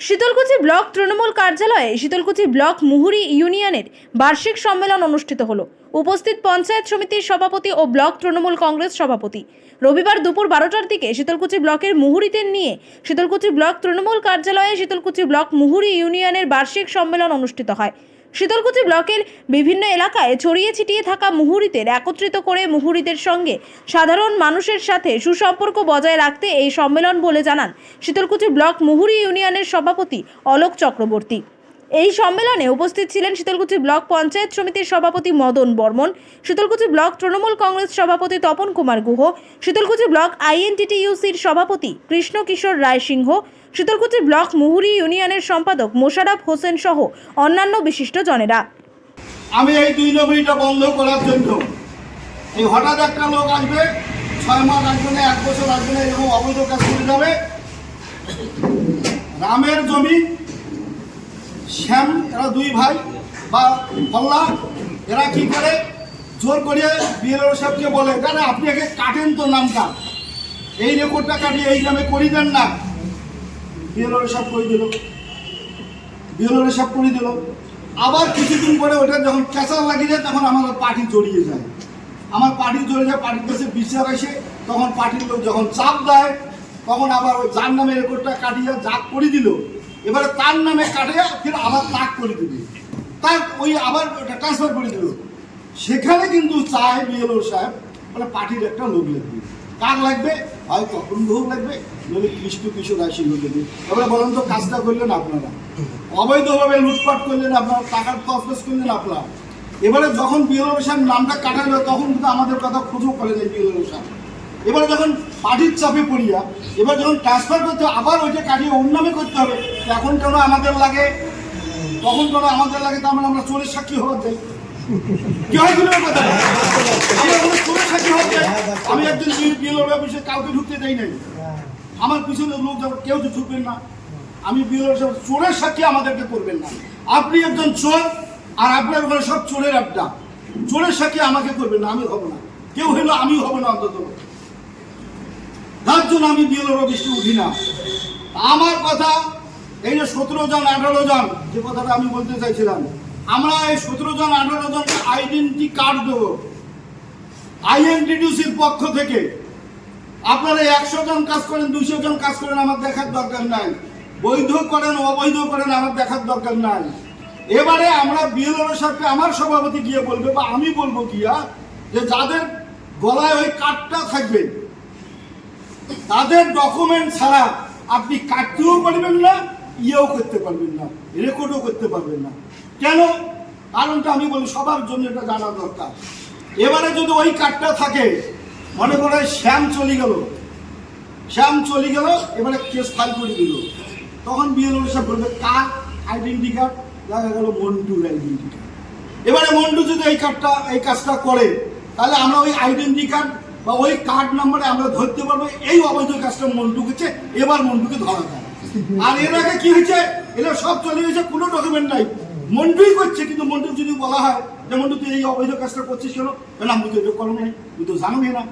Sitalkuchi block Trinamool কার্যালয়ে Sitalkuchi block Muhuri ইউনিয়নের বার্ষিক সম্মেলন অনুষ্ঠিত হলো। উপস্থিত পঞ্চায়েত সমিতির সভাপতি ও ব্লক তৃণমূল কংগ্রেস সভাপতি। রবিবার দুপুর 12টার দিকে শীতলকুচি ব্লকের মুহুরীতে নিয়ে শীতলকুচি ব্লক তৃণমূল কার্যালয়ে শীতলকুচি ব্লক মুহুরী ইউনিয়নের বার্ষিক সম্মেলন অনুষ্ঠিত হয়। শীতলকুচি ব্লকের বিভিন্ন এলাকায় ছড়িয়ে ছিটিয়ে থাকা মুহুরীদের একত্রিত করে মুহুরীদের সঙ্গে সাধারণ মানুষের সাথে সুসম্পর্ক বজায় রাখতে এই সম্মেলন বলে জানান শীতলকুচি ব্লক মুহুরী ইউনিয়নের সভাপতি অলোক চক্রবর্তী। এই সম্মেলনে উপস্থিত ছিলেন শীতলকুচি ব্লক পঞ্চায়েত সমিতির সভাপতি মদন বর্মন, শীতলকুচি ব্লক তৃণমূল কংগ্রেস সভাপতি তপন কুমার গুহ, শীতলকুচি ব্লক আইএনটিটিইউসির সভাপতি কৃষ্ণ কিশোর রায় সিংহ, শীতলকুচি ব্লক মুহুরী ইউনিয়নের সম্পাদক মোশাররফ হোসেন সহ অন্যান্য বিশিষ্ট জনেরা। আমি এই 2 নবীটা বন্ধ করার জন্য এই হঠাৎ একটা লোক আসবে, 6 মাস আসবে না, 1 বছর আসবে না, এরকম অবৈধ কাজ করে যাবে। রামের জমি শ্যাম, এরা 2 ভাই বা কল্লা, এরা কি করে জোর করিয়ে বিএলও সাহেবকে বলে, কেন আপনি আগে কাটেন তো নামটা, এই রেকর্ডটা কাটিয়ে এই নামে করি দেন না। বিএলও সাহেব করে দিল, বিএলও সাহেব করে দিল। আবার কিছুদিন পরে ওটা যখন ক্যাচার লাগিয়ে যায় তখন আমাদের পার্টি জড়িয়ে যায়, আমার পার্টি জড়িয়ে যায়, পার্টির কাছে বিচার আসে, তখন পার্টির লোক যখন চাপ দেয় তখন আবার ওই যার নামে রেকর্ডটা কাটিয়ে জাগ করে দিল, এবারে তার নামে কাটিয়ে ফির আবার তাক করে দিবে, তার ওই আবার ওটা ট্রান্সফার করে দিল। সেখানে কিন্তু চায় বিএলও সাহেব মানে পার্টির একটা লোক লাগবে। কার লাগবে? হয় তপন গুহ লাগবে, নইলে কৃষ্ণ কিশোর রায় সিংহ লাগবে। এবারে বলেন তো কাজটা করলেন আপনারা, অবৈধভাবে লুটপাট করলেন আপনারা, টাকার তসতস করলেন আপনারা। এবারে যখন বিএলও সাহেব নামটা কাটালো তখন কিন্তু আমাদের কথা খোঁজও করেন এই বিএলও সাহেব। এবারে যখন পার্টির চাপে পড়িয়া এবার যখন ট্রান্সফার করতে হবে, আবার ওইটা কাটিয়ে অন্য নামে করতে হবে, এখন কেন আমাদের লাগে, তখন কেন আমাদের লাগে, তার মানে আমরা চোরের সাক্ষী হওয়ার যাই। কি হয় কথা, চোরের সাক্ষী হওয়ার যাই। আমি একজন বিএলও অফিসে কাউকে ঢুকতে দেই নাই, আমার পিছনে লোক যাবে, কেউ তো ঢুকবেন না। আমি বিএলও সাহেব চোরের সাক্ষী আমাদেরকে করবেন না। আপনি একজন চোর আর আপনার ওখানে সব চোরের আড্ডা, চোরের সাক্ষী আমাকে করবেন না, আমি হব না, কেউ হইলো আমি হব না অন্তত। তার জন্য আমি বিএলও অফিসে উঠি না। আমার কথা এই যে 17 জন 18 জন যে কথাটা আমি বলতে চাইছিলাম, আমরা এই 17 জন 18 জনকে আইডেন্টি কার্ড দেবো আইএনটিটিউসির পক্ষ থেকে। আপনারা 100 জন কাজ করেন, 200 জন কাজ করেন, আমার দেখার দরকার নাই। বৈধ করেন অবৈধ করেন, আমার দেখার দরকার নাই। এবারে আমরা বিএলওর সাথে আমার সভাপতি গিয়ে বলবে বা আমি বলবো গিয়া যে যাদের গলায় ওই কার্ডটা থাকবে তাদের ডকুমেন্ট ছাড়া আপনি কাটতেও পারবেন না, ইয়েও করতে পারবেন না, রেকর্ডও করতে পারবেন না। কেন? কারণটা আমি বলি, সবার জন্য এটা জানা দরকার। এবারে যদি ওই কার্ডটা থাকে, মনে করে শ্যাম চলে গেল, এবারে কেস ফাইল করে দিল, তখন বিএলও সাহেব বলবে কার আইডেন্টি কার্ড, দেখা গেল মন্টুর আইডেন্টি কার্ড। এবারে মন্টু যদি এই কাজটা করে, তাহলে আমরা ওই আইডেন্টি কার্ড বা ওই কার্ড নাম্বারে আমরা ধরতে পারবো এই অবৈধ কাজটা মন্টু করছে, এবার মন্টুকে ধরা যায়। আর এর আগে কি হয়েছে, এরা সব চলে গেছে, কোনো ডকুমেন্ট নাই, মন্টুই করছে। কিন্তু মন্টু যদি বলা হয় যে মন্টু তুই এই অবৈধ কাজটা করছিস কেন, না আমি তো এটা করো নাই, তুই তো জানোই না,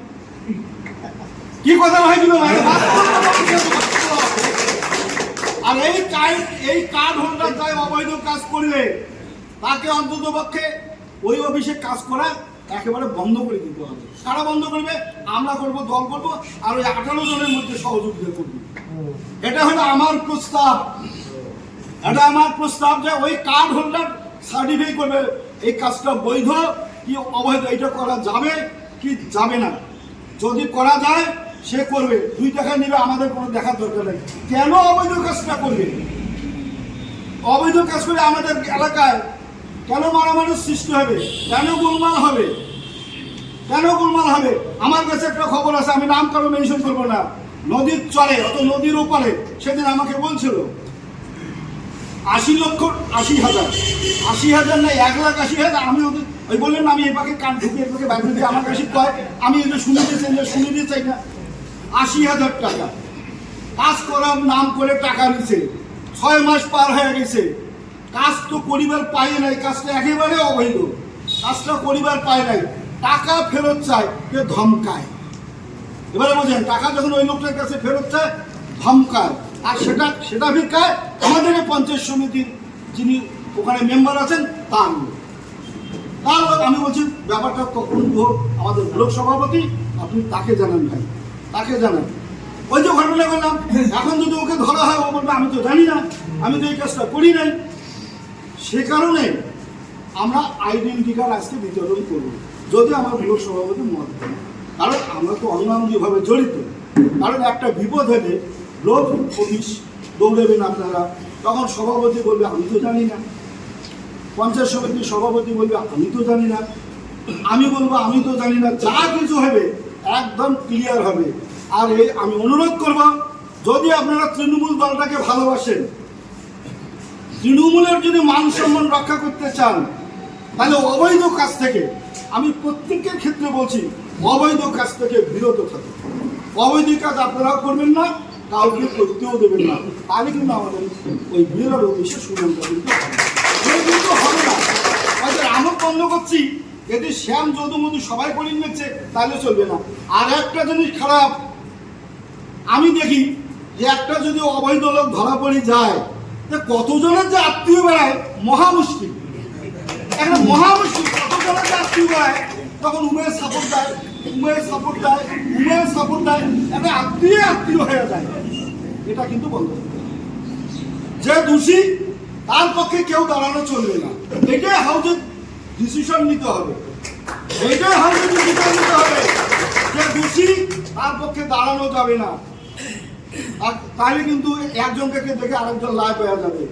কি কথা হয় কিন্তু। আর এই কার্ড হোল্ডার তাই অবৈধ কাজ করলে তাকে অন্তত পক্ষে ওই অফিসে কাজ করা একেবারে বন্ধ করে দিতে হবে। কারা বন্ধ করবে? আমরা করবো, দল করবো, আর ওই 18 জনের মধ্যে সহযোগিতা করবো। এটা হলো আমার প্রস্তাব, এটা আমার প্রস্তাব যে ওই কার্ড হোল্ডার সার্টিফাই করবে এই কাজটা বৈধ কি অবৈধ, এটা করা যাবে কি যাবে না। যদি করা যায় সে করবে, 2 টাকা নেবে, আমাদের কোনো দেখার দরকার নেই। কেন অবৈধ কাজটা করবে? অবৈধ কাজ করে আমাদের এলাকায় কেন মারামারির সৃষ্টি হবে, কেন গোলমাল হবে, আমার কাছে একটা খবর আছে, আমি নাম কারো মেনশন করবো না, নদীর চরে অত নদীর ওপারে সেদিন আমাকে বলছিল 80,000 না 1,80,000। আমি ওই বললেন আমি এ পাকে কান ঢুকে এ পাকে বাইরে দিয়ে আমার কাছে কয়, আমি এটা শুনে দিতে চাই না। 80,000 টাকা কাজ করার নাম করে টাকা নিছে, 6 মাস পার হয়ে গেছে, কাজ তো করিবার পাই নাই, কাজটা একেবারে অবৈধ, কাজটা করিবার পায় নাই, টাকা ফেরত চায়, ধমকায়। এবারে বোঝেন, টাকা যখন ওই লোকটার কাছে ফেরত চায় ধমকায়, আর সেটা ভিক্ষায় আমাদের এই পঞ্চায়েত সমিতির যিনি ওখানে মেম্বার আছেন তার আমি বলছি ব্যাপারটা তখন আমাদের ব্লক সভাপতি, আপনি তাকে জানান ভাই, তাকে জানান। ওই যে ঘটনা বললাম, এখন যদি ওকে ধরা হয় ও বলবে আমি তো জানি না, আমি তো এই কাজটা করি নাই। সে কারণে আমরা আইডেন্টি কার্ড আজকে বিতরণ করব, যদি আমার ব্লক সভাপতি মত দেন, কারণ আমরা তো অঙ্গাঙ্গিভাবে জড়িত। কারণ একটা বিপদ হলে ব্লক অফিস দৌড়াবেন আপনারা, তখন সভাপতি বলবে আমি তো জানি না, পঞ্চায়েত সমিতির সভাপতি বলবে আমি তো জানি না, আমি বলবো আমি তো জানি না, যা কিছু হবে একদম ক্লিয়ার হবে। আর আমি অনুরোধ করব, যদি আপনারা তৃণমূল দলটাকে ভালোবাসেন, তৃণমূলের যদি মান সম্মান রক্ষা করতে চান, তাহলে অবৈধ কাজ থেকে, আমি প্রত্যেকের ক্ষেত্রে বলছি, অবৈধ কাজ থেকে বিরত থাকুন। অবৈধ কাজ আপনারাও করবেন না, কাউকে করতেও দেবেন না, তাহলে কিন্তু আমাদের ওই বিএলআর অফিসে সুনামটা কিন্তু হবে না। আমরা বন্ধ করছি, যদি শ্যাম যদুমধু সবাই পড়িয়ে নিচ্ছে তাহলে চলবে না। আর একটা জিনিস খারাপ, আমি দেখি যে একটা যদি অবৈধ লোক ধরা পড়ে যায়, কতজনের যে আত্মীয় বেড়ায় মহা মুশকিল, একটা মহা মুশকিল। কতজনের যে আত্মীয় বেড়ায়, তখন উমের সাপোর্ট দেয়, উমের সাপোর্ট দেয়, উমের সাপোর্ট দেয়, একটা আত্মীয় হয়ে যায়। এটা কিন্তু বন্ধ করতে হবে। যে দোষী তার পক্ষে কেউ দাঁড়ানো চলবে না, এটাই হাউজের ডিসিশন নিতে হবে, এটাই হাউজের ডিসিশন নিতে হবে। যে দোষী তার পক্ষে দাঁড়ানো যাবে না, আর তাহলে কিন্তু একজনকে দেখে আরেকজন লাভ হয়ে যাবে।